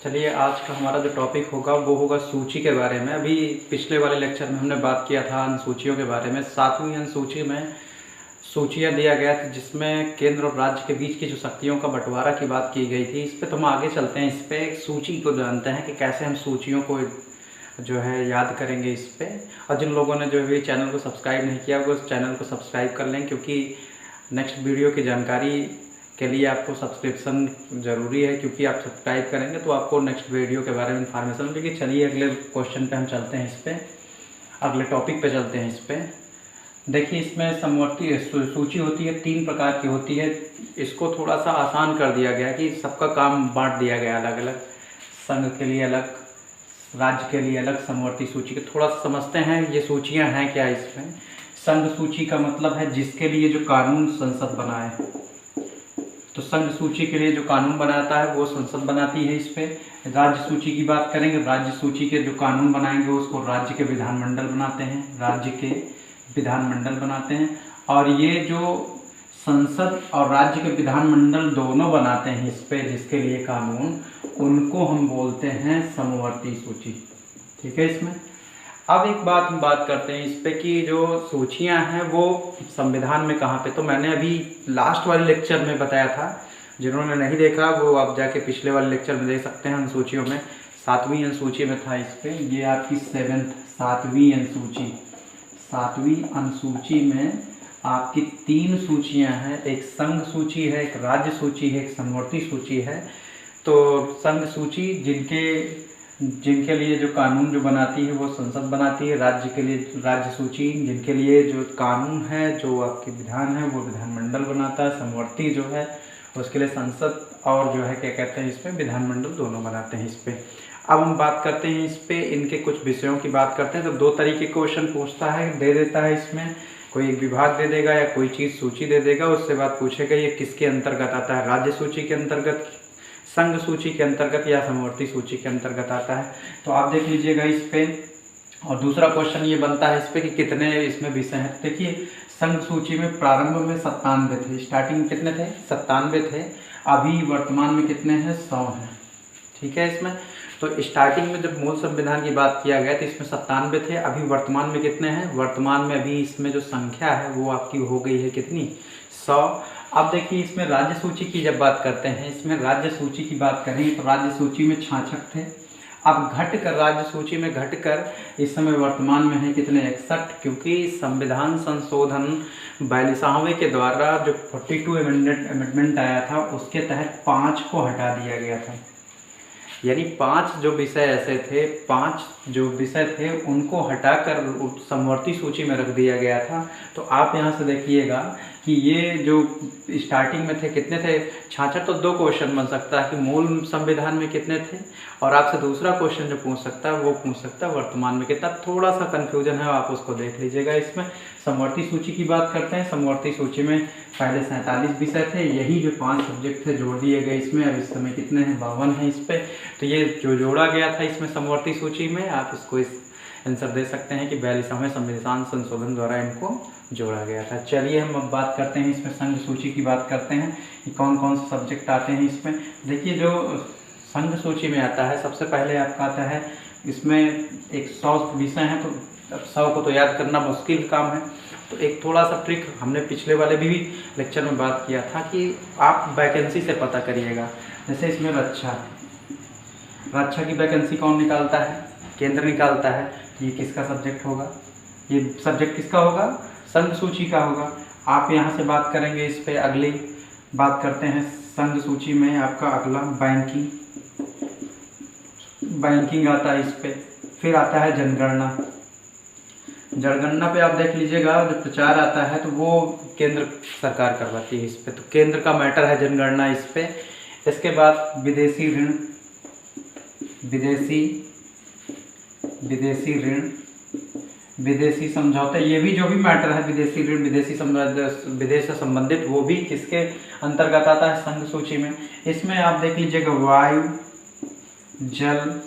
चलिए, आज का हमारा जो टॉपिक होगा वो होगा सूची के बारे में। अभी पिछले वाले लेक्चर में हमने बात किया था अनुसूचियों के बारे में। 7वीं अनुसूची में सूचियाँ दिया गया था जिसमें केंद्र और राज्य के बीच की जो शक्तियों का बंटवारा की बात की गई थी। इस पे तो हम आगे चलते हैं, इस पे एक सूची को जानते हैं कि कैसे हम सूचियों को जो है याद करेंगे इस पे। और जिन लोगों ने जो है चैनल को सब्सक्राइब नहीं किया वो उस चैनल को सब्सक्राइब कर लें, क्योंकि नेक्स्ट वीडियो की जानकारी के लिए आपको सब्सक्रिप्शन ज़रूरी है, क्योंकि आप सब्सक्राइब करेंगे तो आपको नेक्स्ट वीडियो के बारे में इन्फॉर्मेशन मिलेगी। चलिए अगले क्वेश्चन पे हम चलते हैं, इस पे अगले टॉपिक पे चलते हैं। इस पे देखिए, इसमें समवर्ती सूची होती है, 3 प्रकार की होती है। इसको थोड़ा सा आसान कर दिया गया कि सबका काम बांट दिया गया अलग अलग, संघ के लिए अलग, राज्य के लिए अलग, समवर्ती सूची के। थोड़ा सा समझते हैं ये सूचियां हैं क्या। इसमें संघ सूची का मतलब है जिसके लिए जो कानून संसद बनाए, तो संघ सूची के लिए जो कानून बनाता है वो संसद बनाती है। इस पे राज्य सूची की बात करेंगे, राज्य सूची के जो कानून बनाएंगे उसको राज्य के विधानमंडल बनाते हैं, राज्य के विधानमंडल बनाते हैं। और ये जो संसद और राज्य के विधानमंडल दोनों बनाते हैं इस पे जिसके लिए कानून, उनको हम बोलते हैं समवर्ती सूची। ठीक है। इसमें अब एक बात हम बात करते हैं इस पे कि जो सूचियां हैं वो संविधान में कहाँ पे, तो मैंने अभी लास्ट वाले लेक्चर में बताया था। जिन्होंने नहीं देखा वो आप जाके पिछले वाले लेक्चर में देख सकते हैं। अनुसूचियों में 7वीं अनुसूची में था इस पे, ये आपकी 7वीं अनुसूची। 7वीं अनुसूची में आपकी 3 सूचियां हैं, एक संघ सूची है, एक राज्य सूची है, एक समवर्ती सूची है। तो संघ सूची जिनके लिए जो कानून जो बनाती है वो संसद बनाती है, राज्य के लिए राज्य सूची जिनके लिए जो कानून है जो आपके विधान है वो विधानमंडल बनाता है, समवर्ती जो है उसके लिए संसद और जो है क्या कहते हैं इसमें विधानमंडल दोनों बनाते हैं। इस पे अब हम बात करते हैं, इस पे इनके कुछ विषयों की बात करते हैं। तो 2 तरीके के क्वेश्चन पूछता है, दे देता है। इसमें कोई एक विभाग दे देगा या कोई चीज़ सूची दे देगा, उससे बात पूछेगा ये किसके अंतर्गत आता है, राज्य सूची के अंतर्गत, संघ सूची के अंतर्गत या समवर्ती सूची के अंतर्गत आता है। तो आप देख लीजिएगा इस पे। और दूसरा क्वेश्चन ये बनता है इस पे कि कितने इसमें विषय हैं। देखिए, संघ सूची में प्रारंभ में 97 थे, स्टार्टिंग में कितने थे, 97 थे। अभी वर्तमान में कितने हैं, 100 हैं। ठीक है। इसमें तो स्टार्टिंग में जब मूल संविधान की बात किया गया तो इसमें 97 थे, अभी वर्तमान में कितने हैं, वर्तमान में अभी इसमें जो संख्या है वो आपकी हो गई है कितनी, 100। अब देखिए, इसमें राज्य सूची की जब बात करते हैं, इसमें राज्य सूची की बात करें तो राज्य सूची में 66 थे। अब घटकर राज्य सूची में घटकर इस समय वर्तमान में है कितने, 61, क्योंकि संविधान संशोधन 42वें के द्वारा जो 42 अमेंडमेंट आया था उसके तहत 5 को हटा दिया गया था। यानी 5 जो विषय ऐसे थे, 5 जो विषय थे उनको हटाकर समवर्ती सूची में रख दिया गया था। तो आप यहाँ से देखिएगा कि ये जो स्टार्टिंग में थे कितने थे, 66। तो 2 क्वेश्चन बन सकता है कि मूल संविधान में कितने थे, और आपसे दूसरा क्वेश्चन जो पूछ सकता है वो पूछ सकता है वर्तमान में कितना। थोड़ा सा कन्फ्यूजन है, आप उसको देख लीजिएगा। इसमें समवर्ती सूची की बात करते हैं। समवर्ती सूची में पहले 47 विषय थे, यही जो 5 सब्जेक्ट थे जोड़ दिए गए इसमें। अब इस समय कितने हैं, 52 हैं इस पर। तो ये जो जोड़ा गया था इसमें समवर्ती सूची में, आप इसको इस आंसर दे सकते हैं कि 42वें संविधान संशोधन द्वारा इनको जोड़ा गया था। चलिए हम अब बात करते हैं इसमें संघ सूची की बात करते हैं कि कौन कौन से सब्जेक्ट आते हैं इसमें। देखिए, जो संघ सूची में आता है सबसे पहले आपका आता है, इसमें 100 विषय हैं। तो अब 100 को तो याद करना मुश्किल काम है। तो एक थोड़ा सा ट्रिक हमने पिछले वाले भी लेक्चर में बात किया था कि आप वैकेंसी से पता करिएगा। जैसे इसमें रक्षा की वैकेंसी कौन निकालता है, केंद्र निकालता है। ये किसका सब्जेक्ट होगा, ये सब्जेक्ट किसका होगा, संघ सूची का होगा। आप यहाँ से बात करेंगे इस पे। अगली बात करते हैं संघ सूची में आपका अगला बैंकिंग आता है इस पे। फिर आता है जनगणना। जनगणना पे आप देख लीजिएगा जो प्रचार आता है तो वो केंद्र सरकार करवाती है इस पे, तो केंद्र का मैटर है जनगणना इस पे। इसके बाद विदेशी ऋण, विदेशी समझौते, ये भी जो भी मैटर है विदेशी ऋण, विदेश से संबंधित, वो भी किसके अंतर्गत आता है, संघ सूची में। इसमें आप देख लीजिएगा वायु, जल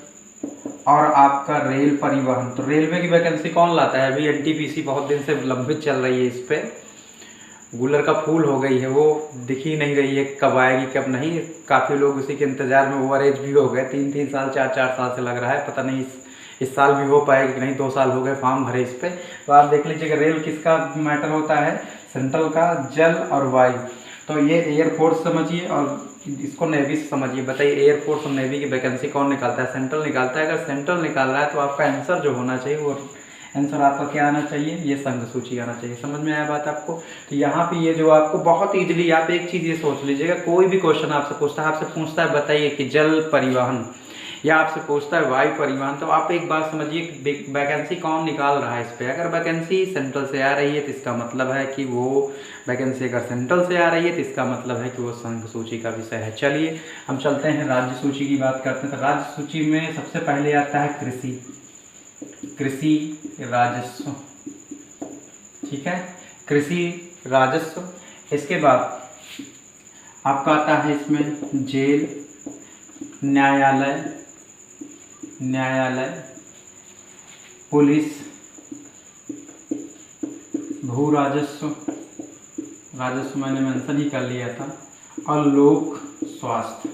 और आपका रेल परिवहन। तो रेलवे की वैकेंसी कौन लाता है, अभी एनटीपीसी बहुत दिन से लंबित चल रही है इस पे। गुलर का फूल हो गई है, वो दिख ही नहीं रही है, कब आएगी कब नहीं। काफ़ी लोग उसी के इंतज़ार में ओवर एज भी हो गए, 3-3 साल 4-4 साल से लग रहा है, पता नहीं इस साल भी हो पाएगी कि नहीं। 2 साल हो गए फॉर्म भरे इस पर। तो आप देख लीजिएगा रेल किसका मैटर होता है, सेंट्रल का, जल और वायु। तो ये एयरफोर्स समझिए और इसको नेवी से समझिए। बताइए एयरफोर्स और नेवी की वैकेंसी कौन निकालता है, सेंट्रल निकालता है। अगर सेंट्रल निकाल रहा है तो आपका आंसर जो होना चाहिए वो आंसर आपका क्या आना चाहिए, ये संघ सूची आना चाहिए। समझ में आया बात आपको। तो यहाँ पे ये जो आपको बहुत ईजिली, आप एक चीज़ ये सोच लीजिएगा, कोई भी क्वेश्चन आपसे पूछता है बताइए कि जल परिवहन, या आपसे पूछता है वायु परिवहन, तो आप एक बात समझिए वैकेंसी कौन निकाल रहा है इस पर। अगर वैकेंसी सेंट्रल से आ रही है तो इसका मतलब है कि वो वैकेंसी अगर सेंट्रल से आ रही है तो इसका मतलब है कि वो संघ सूची का विषय है। चलिए हम चलते हैं राज्य सूची की बात करते हैं। तो राज्य सूची में सबसे पहले आता है कृषि राजस्व, ठीक है, कृषि राजस्व। इसके बाद आपका आता है इसमें जेल, न्यायालय, पुलिस, भू राजस्व मैंने मेंशन ही कर लिया था, और लोक स्वास्थ्य।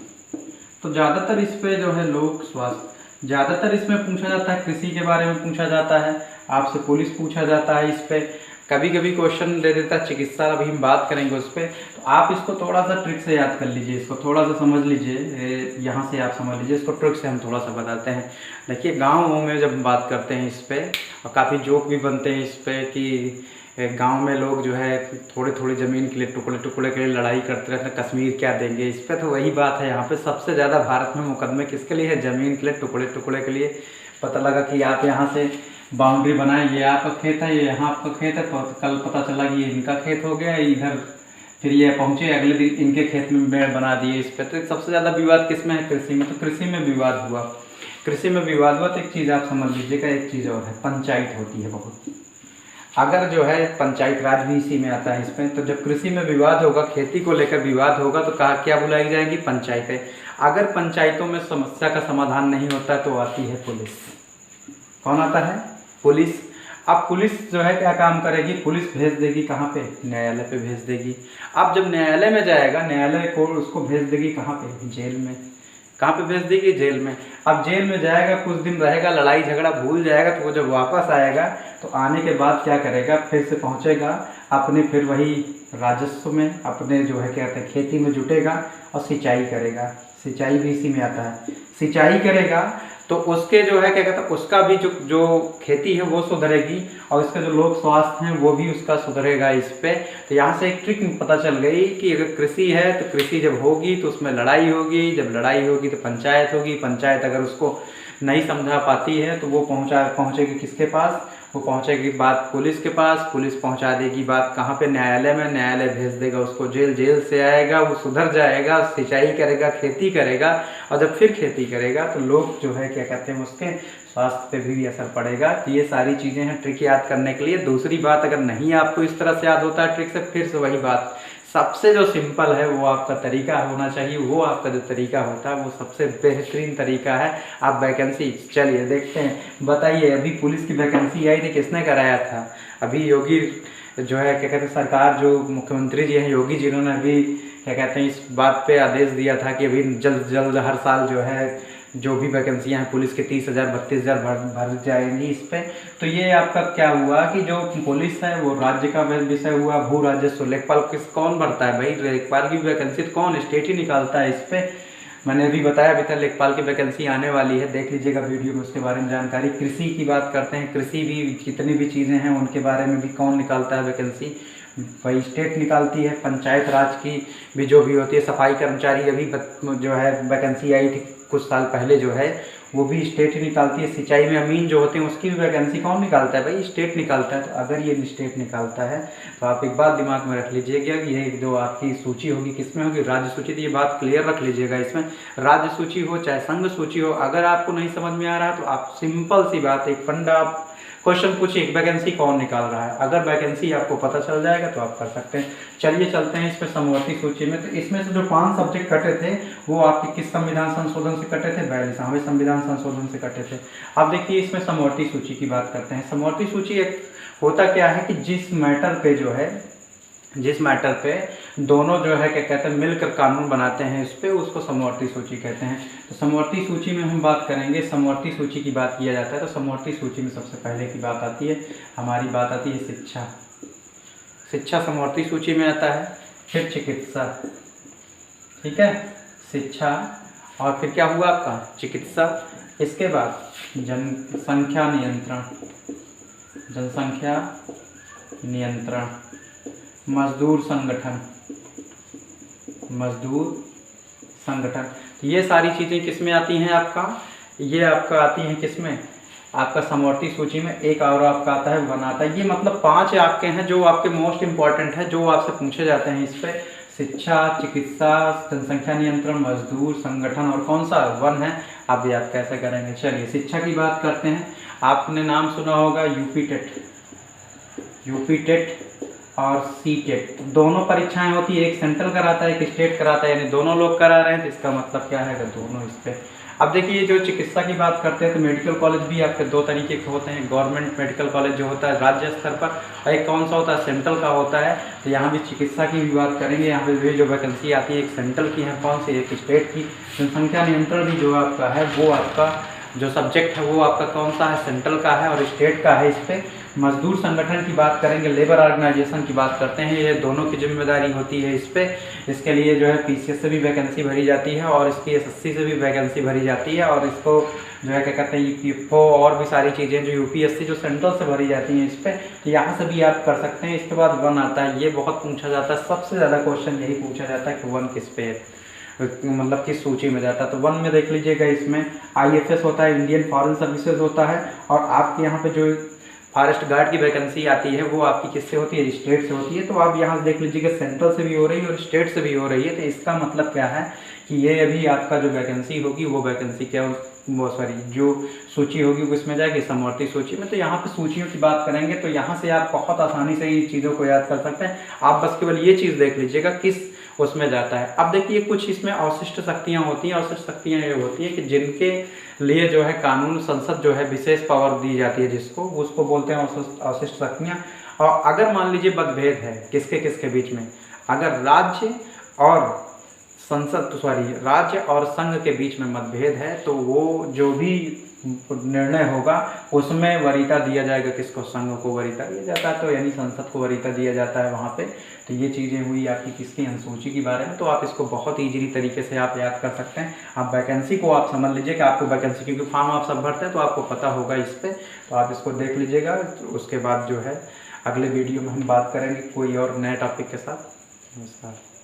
तो ज़्यादातर इस पे जो है लोक स्वास्थ्य ज़्यादातर इसमें पूछा जाता है, कृषि के बारे में पूछा जाता है, आपसे पुलिस पूछा जाता है इस पे, कभी कभी क्वेश्चन दे देता है चिकित्सा, अभी हम बात करेंगे उस पर। तो आप इसको थोड़ा सा ट्रिक से याद कर लीजिए, इसको थोड़ा सा समझ लीजिए, यहाँ से आप समझ लीजिए, इसको ट्रिक से हम थोड़ा सा बताते हैं। देखिए गाँव में जब हम बात करते हैं इस पर, और काफ़ी जोक भी बनते हैं इस पर कि गांव में लोग जो है थोड़े थोड़े ज़मीन के लिए, टुकड़े के लिए लड़ाई करते रहते हैं, कश्मीर क्या देंगे इस पर। तो वही बात है, यहाँ पे सबसे ज़्यादा भारत में मुकदमे किसके लिए है, ज़मीन के लिए, टुकड़े के लिए। पता लगा कि आप यहाँ से बाउंड्री बनाए, ये आपका खेत है, ये यहाँ आपका खेत है, तो कल पता चला कि ये इनका खेत हो गया इधर, फिर ये पहुँचे अगले दिन इनके खेत में पेड़ बना दिए इस पर। तो सबसे ज़्यादा विवाद किस में है, कृषि में। तो कृषि में विवाद हुआ तो एक चीज़ आप समझ लीजिएगा, एक चीज़ और है, पंचायत होती है बहुत। अगर जो है पंचायत राज भी इसी में आता है इसमें। तो जब कृषि में विवाद होगा, खेती को लेकर विवाद होगा, तो कहा क्या बुलाई जाएगी, पंचायतें। अगर पंचायतों में समस्या का समाधान नहीं होता तो आती है पुलिस। कौन आता है, पुलिस। अब पुलिस जो है क्या काम करेगी, पुलिस भेज देगी कहाँ पे, न्यायालय पे भेज देगी। अब जब न्यायालय में जाएगा, न्यायालय को उसको भेज देगी कहाँ पे, जेल में। कहाँ पे भेज देगी, जेल में। अब जेल में जाएगा, कुछ दिन रहेगा, लड़ाई झगड़ा भूल जाएगा, तो वो जब वापस आएगा तो आने के बाद क्या करेगा, फिर से पहुँचेगा अपने, फिर वही राजस्व में, अपने जो है क्या कहते हैं खेती में जुटेगा और सिंचाई करेगा। सिंचाई भी इसी में आता है, सिंचाई करेगा तो उसके जो है क्या कहते हैं, उसका भी जो खेती है वो सुधरेगी, और इसका जो लोक स्वास्थ्य है वो भी उसका सुधरेगा इस पे। तो यहाँ से एक ट्रिक पता चल गई कि अगर कृषि है तो कृषि जब होगी तो उसमें लड़ाई होगी, जब लड़ाई होगी तो पंचायत होगी, पंचायत अगर उसको नहीं समझा पाती है तो वो पहुँचेगी किसके पास, वो पहुँचेगी बात पुलिस के पास, पुलिस पहुँचा देगी बात कहाँ पे, न्यायालय में, न्यायालय भेज देगा उसको जेल, जेल से आएगा, वो सुधर जाएगा, सिंचाई करेगा, खेती करेगा, और जब फिर खेती करेगा तो लोग जो है क्या कहते हैं उसके स्वास्थ्य पे भी असर पड़ेगा। तो ये सारी चीज़ें हैं ट्रिक याद करने के लिए। दूसरी बात, अगर नहीं आपको इस तरह से याद होता है ट्रिक से, फिर से वही बात, सबसे जो सिंपल है वो आपका तरीका होना चाहिए, वो आपका जो तरीका होता है वो सबसे बेहतरीन तरीका है। आप वैकेंसी, चलिए देखते हैं, बताइए अभी पुलिस की वैकेंसी आई थी, किसने कराया था, अभी योगी जो है क्या कहते हैं सरकार, जो मुख्यमंत्री जी हैं योगी जी, उन्होंने अभी क्या कहते हैं इस बात पे आदेश दिया था कि अभी जल्द हर साल जो है जो भी वैकेंसियाँ हैं पुलिस के 30,000 32,000 भर जाएंगी इस पर। तो ये आपका क्या हुआ कि जो पुलिस है वो राज्य का विषय हुआ, भू राजस्व। लेखपाल कौन भरता है भाई, लेखपाल की वैकेंसी तो कौन, स्टेट ही निकालता है इस पर। मैंने अभी बताया अभी तक लेखपाल की वैकेंसी आने वाली है, देख लीजिएगा वीडियो में उसके बारे में जानकारी। कृषि की बात करते हैं, कृषि भी जितनी भी चीज़ें हैं उनके बारे में भी कौन निकालता है वैकेंसी, वही स्टेट निकालती है। पंचायत राज की भी जो भी होती है, सफाई कर्मचारी अभी जो है वैकेंसी आई थी कुछ साल पहले जो है, वो भी स्टेट ही निकालती है। सिंचाई में अमीन जो होते हैं उसकी भी वैकेंसी कौन निकालता है भाई, स्टेट निकालता है। तो अगर ये स्टेट निकालता है तो आप एक बात दिमाग में रख लीजिएगा कि ये जो आपकी सूची होगी किसमें होगी, राज्य सूची। तो ये बात क्लियर रख लीजिएगा, इसमें राज्य सूची हो चाहे संघ सूची हो, अगर आपको नहीं समझ में आ रहा तो आप सिंपल सी बात, एक फंडा क्वेश्चन पूछिए, वैकेंसी कौन निकाल रहा है। अगर वैकेंसी आपको पता चल जाएगा तो आप कर सकते हैं। चलिए चलते हैं इसमें समवर्ती सूची में। तो इसमें से जो 5 सब्जेक्ट कटे थे वो आपके किस संविधान संशोधन से कटे थे, 42वें संविधान संशोधन से कटे थे। अब देखिए इसमें समवर्ती सूची की बात करते हैं। समवर्ती सूची एक होता क्या है कि जिस मैटर पे जो है, जिस मैटर पे दोनों जो है क्या कहते हैं मिलकर कानून बनाते हैं, इस पे उसको समवर्ती सूची कहते हैं। तो समवर्ती सूची में हम बात करेंगे, समवर्ती सूची की बात किया जाता है तो समवर्ती सूची में सबसे पहले की बात आती है, हमारी बात आती है शिक्षा। शिक्षा समवर्ती सूची में आता है, फिर चिकित्सा, ठीक है, शिक्षा, और फिर क्या हुआ आपका चिकित्सा, इसके बाद जनसंख्या नियंत्रण, जनसंख्या नियंत्रण, मजदूर संगठन, मजदूर संगठन। तो ये सारी चीज़ें किस में आती हैं आपका, ये आपका आती हैं किस में, आपका समवर्ती सूची में। एक और आपका आता है वन आता है। ये मतलब 5 आपके हैं जो आपके मोस्ट इंपॉर्टेंट है, जो आपसे पूछे जाते हैं इस पे, शिक्षा, चिकित्सा, जनसंख्या नियंत्रण, मजदूर संगठन, और कौन सा वन है, आप याद कैसे करेंगे। चलिए शिक्षा की बात करते हैं। आपने नाम सुना होगा यूपी टेट, यूपी टेट और सी टेट, दोनों परीक्षाएं होती है, एक सेंट्रल कराता है एक स्टेट कराता है, यानी दोनों लोग करा रहे हैं, तो इसका मतलब क्या है अगर दोनों इस पे। अब देखिए जो चिकित्सा की बात करते हैं तो मेडिकल कॉलेज भी आपके 2 तरीके के होते हैं, गवर्नमेंट मेडिकल कॉलेज जो होता है राज्य स्तर पर, और एक कौन सा होता है सेंट्रल का होता है। तो यहाँ भी चिकित्सा की भी बात करेंगे, यहाँ पे भी जो वैकेंसी आती है एक सेंट्रल की है, कौन सी, एक स्टेट की। जनसंख्या नियंत्रण भी जो आपका है वो आपका जो सब्जेक्ट है वो आपका कौन सा है, सेंट्रल का है और स्टेट का है इस पर। मजदूर संगठन की बात करेंगे, लेबर ऑर्गेनाइजेशन की बात करते हैं, ये दोनों की जिम्मेदारी होती है इस पर। इसके लिए जो है पीसीएस से भी वैकेंसी भरी जाती है और इसकी एसएससी से भी वैकेंसी भरी जाती है, और इसको जो है क्या कहते हैं यूपीएफओ और भी सारी चीज़ें जो यूपीएससी जो सेंट्रल से भरी जाती हैं इस पर, तो यहाँ से भी आप कर सकते हैं। इसके बाद वन आता है, ये बहुत पूछा जाता है, सबसे ज़्यादा क्वेश्चन यही पूछा जाता है कि वन किस पे मतलब किस सूची में जाता है। तो वन में देख लीजिएगा, इसमें आईएफएस होता है, इंडियन फॉरेन सर्विसेज होता है, और आपके यहाँ पे जो फॉरेस्ट गार्ड की वैकेंसी आती है वो आपकी किससे होती है, स्टेट से होती है। तो आप यहाँ से देख लीजिएगा सेंट्रल से भी हो रही है और स्टेट से भी हो रही है। तो इसका मतलब क्या है कि ये अभी आपका जो वैकेंसी होगी वो वैकेंसी क्या, वो सॉरी जो सूची होगी वो इसमें जाएगी समवर्ती सूची में। तो यहाँ पे सूचियों की बात करेंगे तो यहाँ से आप बहुत आसानी से इन चीज़ों को याद कर सकते हैं। आप बस केवल ये चीज़ देख लीजिएगा किस उसमें जाता है। अब देखिए कुछ इसमें अवशिष्ट शक्तियाँ होती हैं। अवशिष्ट शक्तियाँ ये होती है कि जिनके लिए जो है कानून संसद जो है विशेष पावर दी जाती है, जिसको उसको बोलते हैं अवशिष्ट शक्तियाँ। और अगर मान लीजिए मतभेद है किसके किसके बीच में, अगर राज्य और संसद राज्य और संघ के बीच में मतभेद है तो वो जो भी निर्णय होगा उसमें वरीयता दिया जाएगा, किसको, संघ को वरीयता दिया जाता है, तो यानी संसद को वरीयता दिया जाता है वहाँ पे। तो ये चीज़ें हुई आपकी किसकी, अनुसूची के बारे में। तो आप इसको बहुत ईजिली तरीके से आप याद कर सकते हैं। आप वैकेंसी को आप समझ लीजिए कि आपको वैकेंसी, क्योंकि फॉर्म आप सब भरते हैं तो आपको पता होगा इस पर, तो आप इसको देख लीजिएगा। तो उसके बाद जो है अगले वीडियो में हम बात करेंगे कोई और नए टॉपिक के साथ। नमस्कार।